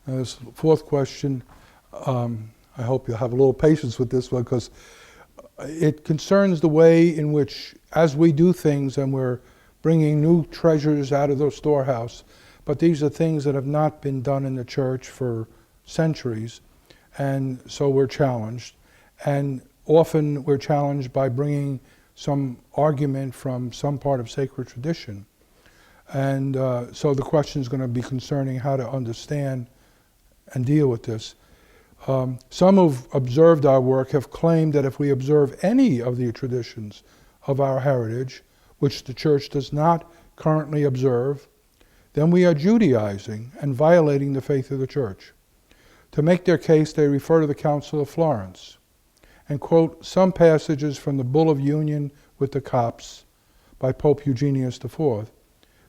This fourth question, I hope you'll have a little patience with this one, because it concerns the way in which, as we do things and we're bringing new treasures out of the storehouse, but these are things that have not been done in the church for centuries, and so we're challenged. And often we're challenged by bringing some argument from some part of sacred tradition. And so the question is going to be concerning how to understand and deal with this. Some who've observed our work have claimed that if we observe any of the traditions of our heritage, which the church does not currently observe, then we are Judaizing and violating the faith of the church. To make their case, they refer to the Council of Florence and quote some passages from the Bull of Union with the Copts by Pope Eugenius IV.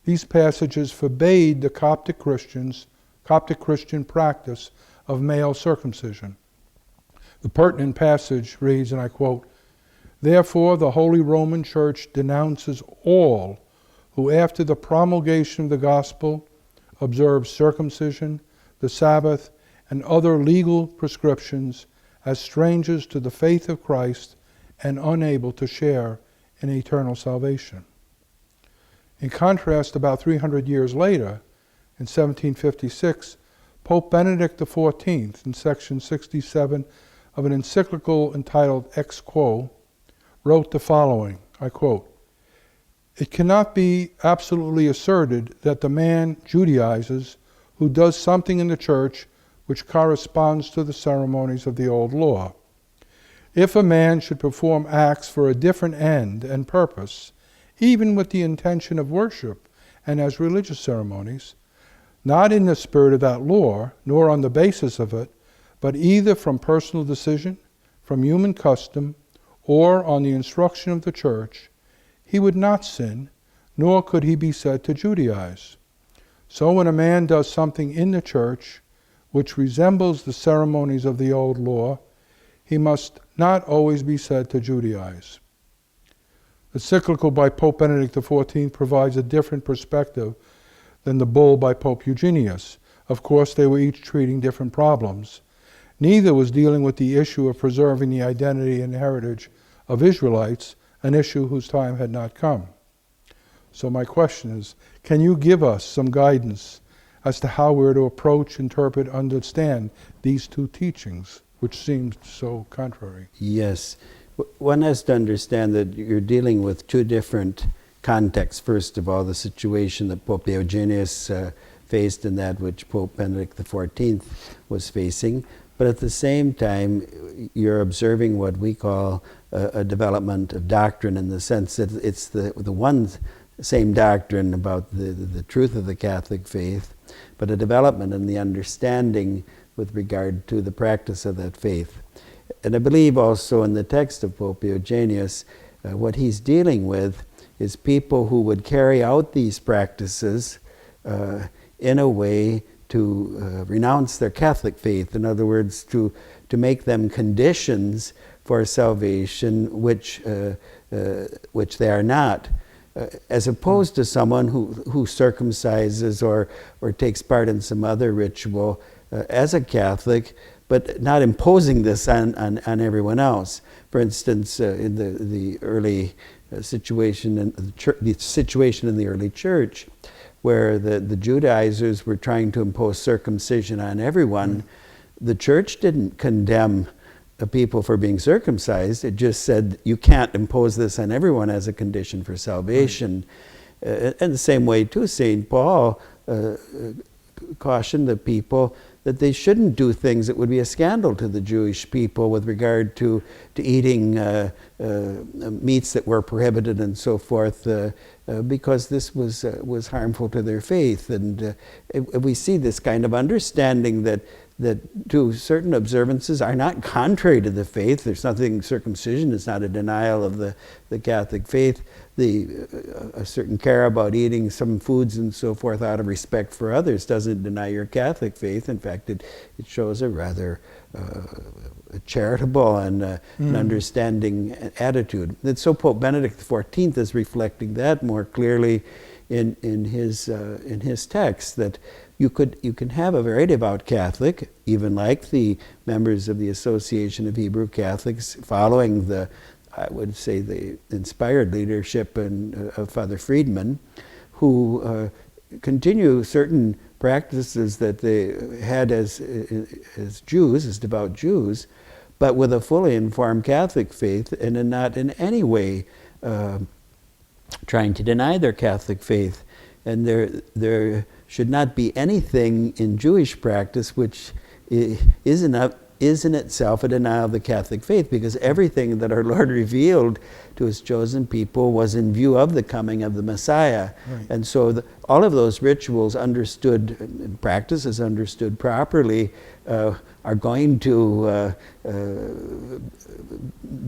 These passages forbade the Coptic Christian practice of male circumcision. The pertinent passage reads, and I quote, "Therefore the Holy Roman Church denounces all who after the promulgation of the gospel observe circumcision, the Sabbath, and other legal prescriptions as strangers to the faith of Christ and unable to share in eternal salvation." In contrast, about 300 years later, in 1756, Pope Benedict XIV, in section 67 of an encyclical entitled Ex Quo, wrote the following, I quote, "It cannot be absolutely asserted that the man Judaizes who does something in the church which corresponds to the ceremonies of the old law. If a man should perform acts for a different end and purpose, even with the intention of worship and as religious ceremonies, not in the spirit of that law, nor on the basis of it, but either from personal decision, from human custom, or on the instruction of the church, he would not sin, nor could he be said to Judaize. So when a man does something in the church which resembles the ceremonies of the old law, he must not always be said to Judaize." The encyclical by Pope Benedict XIV provides a different perspective than the bull by Pope Eugenius. Of course, they were each treating different problems. Neither was dealing with the issue of preserving the identity and heritage of Israelites, an issue whose time had not come. So my question is, can you give us some guidance as to how we're to approach, interpret, understand these two teachings, which seem so contrary? Yes. One has to understand that you're dealing with two different contexts. First of all, the situation that Pope Eugenius faced and that which Pope Benedict XIV was facing. But at the same time, you're observing what we call a development of doctrine, in the sense that it's the one same doctrine about the truth of the Catholic faith, but a development in the understanding with regard to the practice of that faith. And I believe also in the text of Pope Eugenius, what he's dealing with is people who would carry out these practices in a way to renounce their Catholic faith. In other words, to make them conditions for salvation which they are not. As opposed to someone who circumcises or takes part in some other ritual as a Catholic, but not imposing this on everyone else. For instance, in the early situation in the early church, where the Judaizers were trying to impose circumcision on everyone, the church didn't condemn people for being circumcised. It just said you can't impose this on everyone as a condition for salvation. And the same way too, St. Paul cautioned the people that they shouldn't do things that would be a scandal to the Jewish people with regard to eating meats that were prohibited and so forth, because this was harmful to their faith. And we see this kind of understanding that to certain observances are not contrary to the faith. There's nothing, circumcision is not a denial of the Catholic faith. A certain care about eating some foods and so forth out of respect for others doesn't deny your Catholic faith. In fact, it shows a rather charitable and an understanding attitude. And so Pope Benedict XIV is reflecting that more clearly in his text, that you can have a very devout Catholic, even like the members of the Association of Hebrew Catholics, following the, I would say, the inspired leadership of Father Friedman, who continue certain practices that they had as Jews, as devout Jews, but with a fully informed Catholic faith, and not in any way trying to deny their Catholic faith. And there should not be anything in Jewish practice which is in itself a denial of the Catholic faith, because everything that our Lord revealed to His chosen people was in view of the coming of the Messiah. Right. And so all of those rituals understood, and practices understood properly, are going to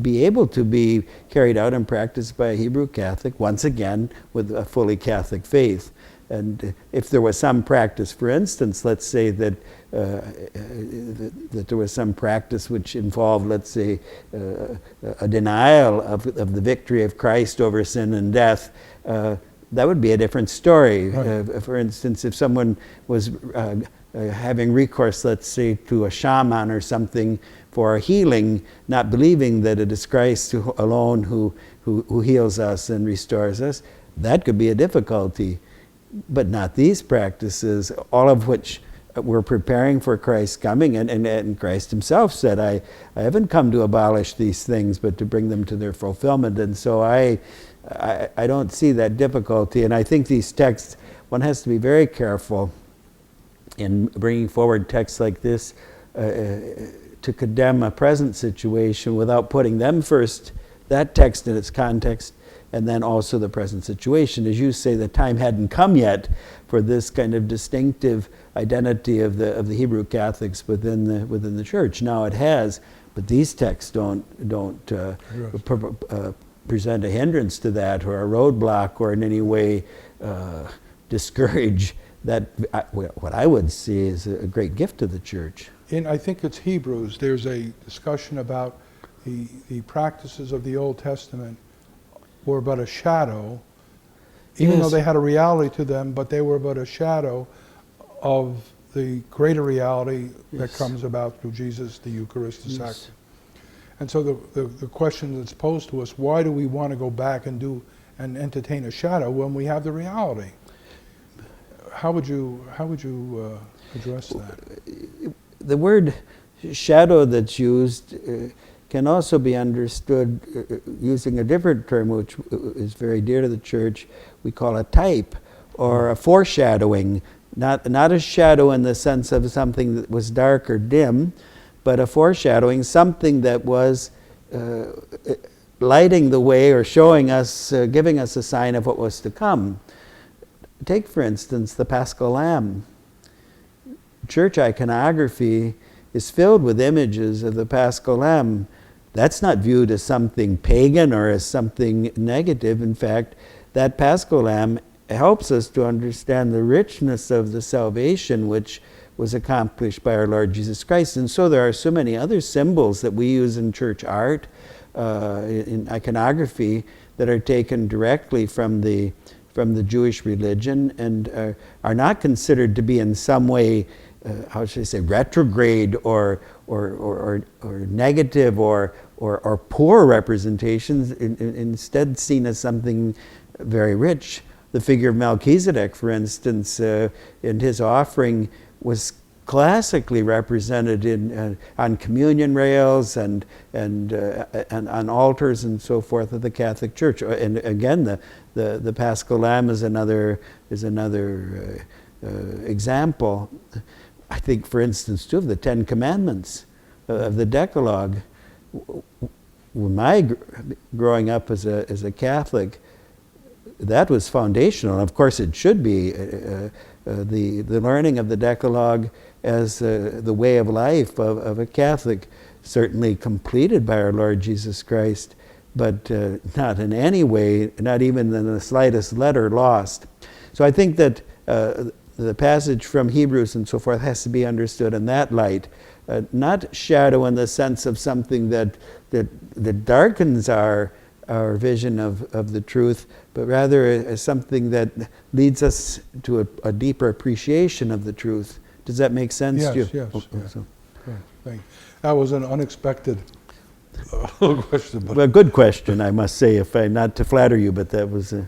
be able to be carried out and practiced by a Hebrew Catholic, once again, with a fully Catholic faith. And if there was some practice, for instance, let's say that that there was some practice which involved, let's say, a denial of the victory of Christ over sin and death, that would be a different story. Right. For instance, if someone was having recourse, let's say, to a shaman or something for a healing, not believing that it is Christ alone who heals us and restores us, that could be a difficulty. But not these practices, all of which were preparing for Christ's coming, and Christ Himself said, I haven't come to abolish these things, but to bring them to their fulfillment. And so I don't see that difficulty. And I think these texts, one has to be very careful in bringing forward texts like this to condemn a present situation without putting them first, that text in its context, and then also the present situation. As you say, the time hadn't come yet for this kind of distinctive identity of the Hebrew Catholics within the church. Now it has, but these texts don't present a hindrance to that, or a roadblock, or in any way discourage that. What I would see is a great gift to the church. I think it's Hebrews, there's a discussion about the practices of the Old Testament were but a shadow, even though they had a reality to them, but they were but a shadow of the greater reality that comes about through Jesus, the Eucharist, the sacrament. And so the question that's posed to us, why do we want to go back and entertain a shadow when we have the reality? How would you address that? The word shadow that's used can also be understood using a different term, which is very dear to the church. We call a type, or a foreshadowing. Not a shadow in the sense of something that was dark or dim, but a foreshadowing, something that was lighting the way, or showing us, giving us a sign of what was to come. Take, for instance, the Paschal Lamb. Church iconography is filled with images of the Paschal Lamb. That's not viewed as something pagan or as something negative. In fact, that Paschal Lamb helps us to understand the richness of the salvation which was accomplished by our Lord Jesus Christ. And so there are so many other symbols that we use in church art, in iconography, that are taken directly from the Jewish religion, and are not considered to be in some way, how should I say, retrograde or negative or poor representations, instead seen as something very rich. The figure of Melchizedek, for instance, in his offering, was classically represented on communion rails and on altars and so forth of the Catholic Church. And again, the Paschal Lamb is another example. I think, for instance, too, of the Ten Commandments, of the Decalogue. When growing up as a Catholic, that was foundational. And of course, it should be the learning of the Decalogue as the way of life of a Catholic, certainly completed by our Lord Jesus Christ, but not in any way, not even in the slightest letter, lost. So I think that the passage from Hebrews and so forth has to be understood in that light, not shadow in the sense of something that darkens our our vision of the truth, but rather as something that leads us to a deeper appreciation of the truth. Does that make sense Yes, to you? yes, Oh, yeah. so- Good, thank you. That was an unexpected question, but Well, good question, I must say, if not to flatter you, but that was a